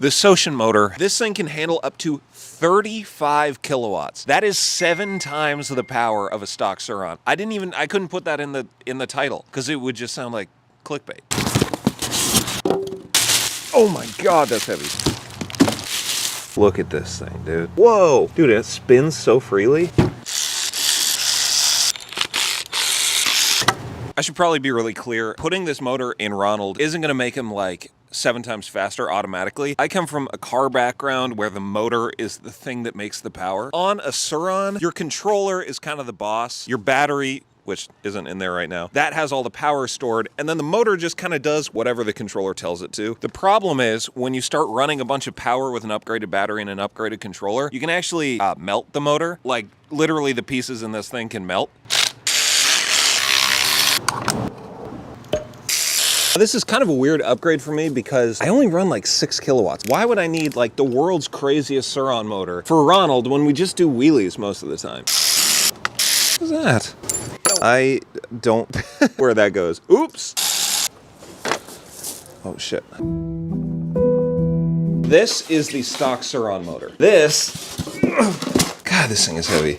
The Sotion motor, this thing can handle up to 35 kilowatts. That is 7 times the power of a stock Surron. I couldn't put that in the title because it would just sound like clickbait. Oh my God, that's heavy. Look at this thing, dude. Whoa, dude, it spins so freely. I should probably be really clear. Putting this motor in Ronald isn't gonna make him like 7 times faster automatically. I come from a car background where the motor is the thing that makes the power. On a Surron, your controller is kind of the boss. Your battery, which isn't in there right now, that has all the power stored, and then the motor just kind of does whatever the controller tells it to. The problem is, when you start running a bunch of power with an upgraded battery and an upgraded controller, you can actually melt the motor. Like, literally the pieces in this thing can melt. This is kind of a weird upgrade for me because I only run like 6 kilowatts. Why would I need like the world's craziest Surron motor for Ronald when we just do wheelies most of the time? What's that? I don't where that goes. Oops. Oh shit. This is the stock Surron motor. God, this thing is heavy.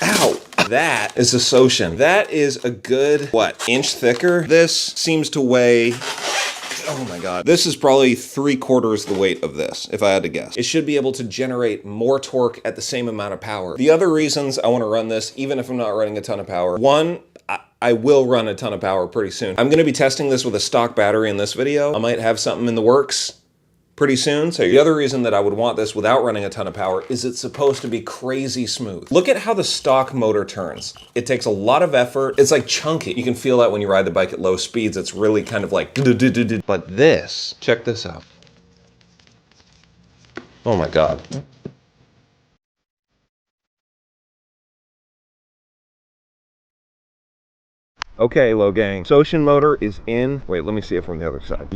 Ow. That is a Sotion. That is a good, what, inch thicker? This seems to weigh, oh my God. This is probably 3/4 the weight of this, if I had to guess. It should be able to generate more torque at the same amount of power. The other reasons I want to run this, even if I'm not running a ton of power, one, I will run a ton of power pretty soon. I'm gonna be testing this with a stock battery in this video. I might have something in the works pretty soon. So the other reason that I would want this without running a ton of power is it's supposed to be crazy smooth. Look at how the stock motor turns. It takes a lot of effort. It's like chunky. You can feel that when you ride the bike at low speeds. It's really kind of like but this, check this out. Oh my God. Okay, low gang. Sotion motor is in. Wait, let me see it from the other side.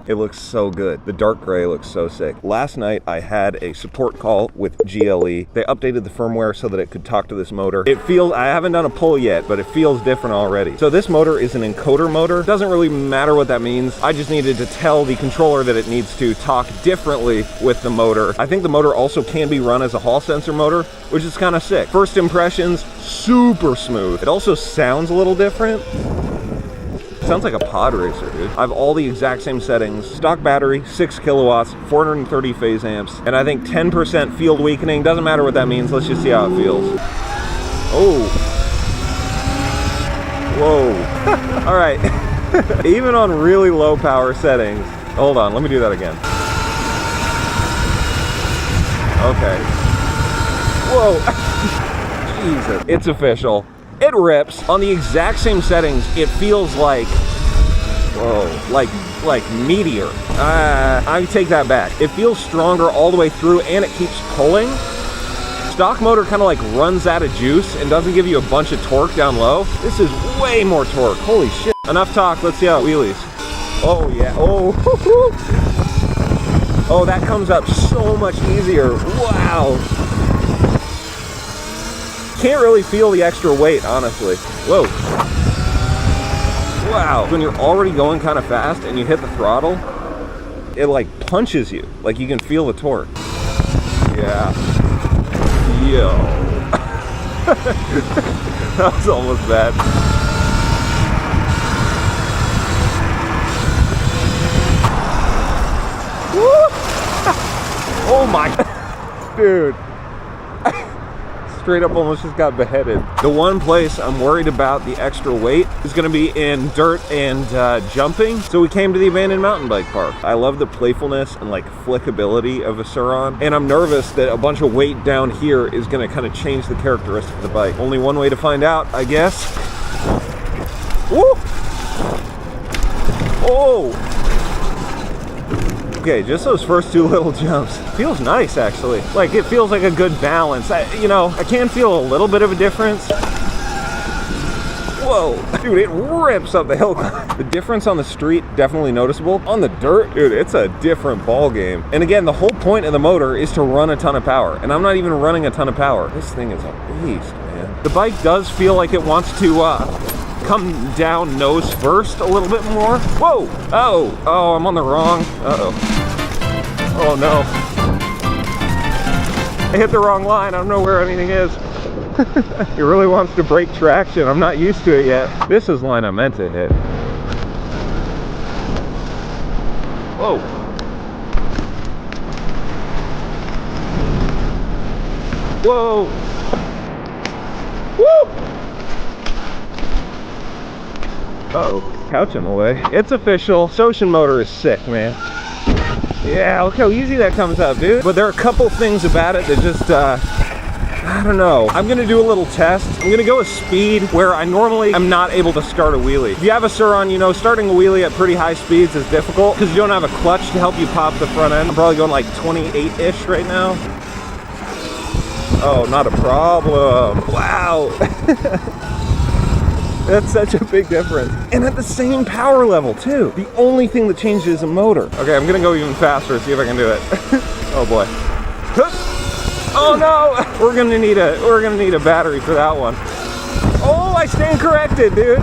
It looks so good. The dark gray looks so sick. Last night I had a support call with GLE. They updated the firmware so that it could talk to this motor. It feels, I haven't done a pull yet, but it feels different already. So this motor is an encoder motor. Doesn't really matter what that means. I just needed to tell the controller that it needs to talk differently with the motor. I think the motor also can be run as a hall sensor motor, which is kind of sick. First impressions, super smooth. It also sounds a little different. Sounds like a pod racer, dude. I have all the exact same settings. Stock battery, 6 kilowatts, 430 phase amps, and I think 10% field weakening. Doesn't matter what that means. Let's just see how it feels. Oh. Whoa. All right. Even on really low power settings. Hold on, let me do that again. Okay. Whoa. Jesus. It's official. It rips. On the exact same settings, it feels like, whoa, like Meteor. I take that back. It feels stronger all the way through, and it keeps pulling. Stock motor kind of like runs out of juice and doesn't give you a bunch of torque down low. This is way more torque. Holy shit. Enough talk. Let's see how it wheelies. Oh yeah. Oh. Oh, that comes up so much easier. Wow. Can't really feel the extra weight, honestly. Whoa. Wow. When you're already going kind of fast and you hit the throttle, it like punches you. Like you can feel the torque. Yeah. Yo. That was almost bad. Woo! Oh my. Dude. Straight up almost just got beheaded. The one place I'm worried about the extra weight is gonna be in dirt and jumping. So we came to the abandoned mountain bike park. I love the playfulness and like flickability of a Surron. And I'm nervous that a bunch of weight down here is gonna kind of change the characteristics of the bike. Only one way to find out, I guess. Woo! Oh! Okay, just those first 2 little jumps. Feels nice, actually. Like, it feels like a good balance. I can feel a little bit of a difference. Whoa, dude, it rips up the hill. The difference on the street, definitely noticeable. On the dirt, dude, it's a different ball game. And again, the whole point of the motor is to run a ton of power. And I'm not even running a ton of power. This thing is a beast, man. The bike does feel like it wants to, come down nose first a little bit more. Whoa! Oh, I'm on the wrong. Uh-oh. Oh no. I hit the wrong line. I don't know where anything is. It really wants to break traction. I'm not used to it yet. This is line I meant to hit. Whoa. Whoa. Woo! Uh-oh, couch in the way. It's official. Sotion motor is sick, man. Yeah, look how easy that comes out, dude. But there are a couple things about it that just, I don't know. I'm gonna do a little test. I'm gonna go a speed where I normally am not able to start a wheelie. If you have a Surron, you know starting a wheelie at pretty high speeds is difficult because you don't have a clutch to help you pop the front end. I'm probably going like 28-ish right now. Oh, not a problem. Wow. That's such a big difference. And at the same power level too. The only thing that changes is a motor. Okay, I'm gonna go even faster, see if I can do it. Oh boy. Oh no! We're gonna need a battery for that one. Oh, I stand corrected, dude.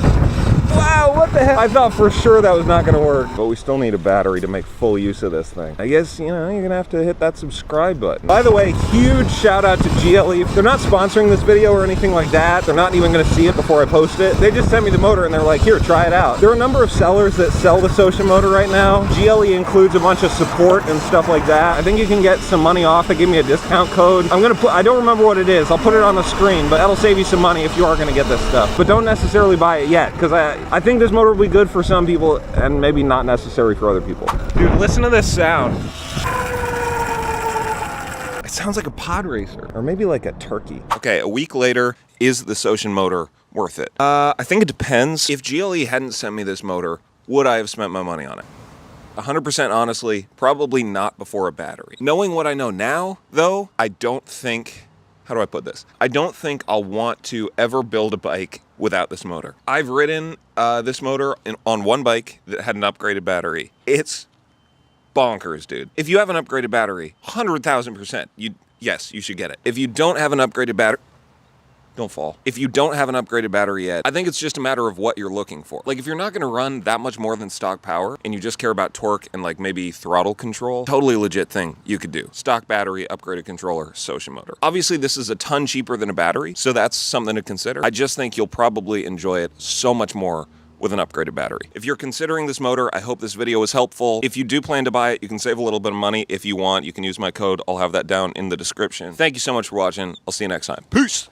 Wow, what the heck? I thought for sure that was not gonna work. But we still need a battery to make full use of this thing. I guess, you know, you're gonna have to hit that subscribe button. By the way, huge shout out to GLE. They're not sponsoring this video or anything like that. They're not even gonna see it before I post it. They just sent me the motor and they're like, here, try it out. There are a number of sellers that sell the Sotion motor right now. GLE includes a bunch of support and stuff like that. I think you can get some money off. They give me a discount code. I don't remember what it is. I'll put it on the screen, but that'll save you some money if you are gonna get this stuff. But don't necessarily buy it yet, because I think this motor will be good for some people and maybe not necessary for other people. Dude, listen to this sound. It sounds like a pod racer, or maybe like a turkey. Okay, a week later, is the Sotion motor worth it? I think it depends. If GLE hadn't sent me this motor, would I have spent my money on it? 100% honestly, probably not before a battery. Knowing what I know now, though, I don't think, how do I put this? I don't think I'll want to ever build a bike without this motor. I've ridden this motor on one bike that had an upgraded battery. It's bonkers, dude. If you have an upgraded battery, 100,000%, yes, you should get it. If you don't have an upgraded battery, don't fall. If you don't have an upgraded battery yet, I think it's just a matter of what you're looking for. Like if you're not gonna run that much more than stock power and you just care about torque and like maybe throttle control, totally legit thing you could do. Stock battery, upgraded controller, Sotion motor. Obviously this is a ton cheaper than a battery, so that's something to consider. I just think you'll probably enjoy it so much more with an upgraded battery. If you're considering this motor, I hope this video was helpful. If you do plan to buy it, you can save a little bit of money. If you want, you can use my code. I'll have that down in the description. Thank you so much for watching. I'll see you next time. Peace!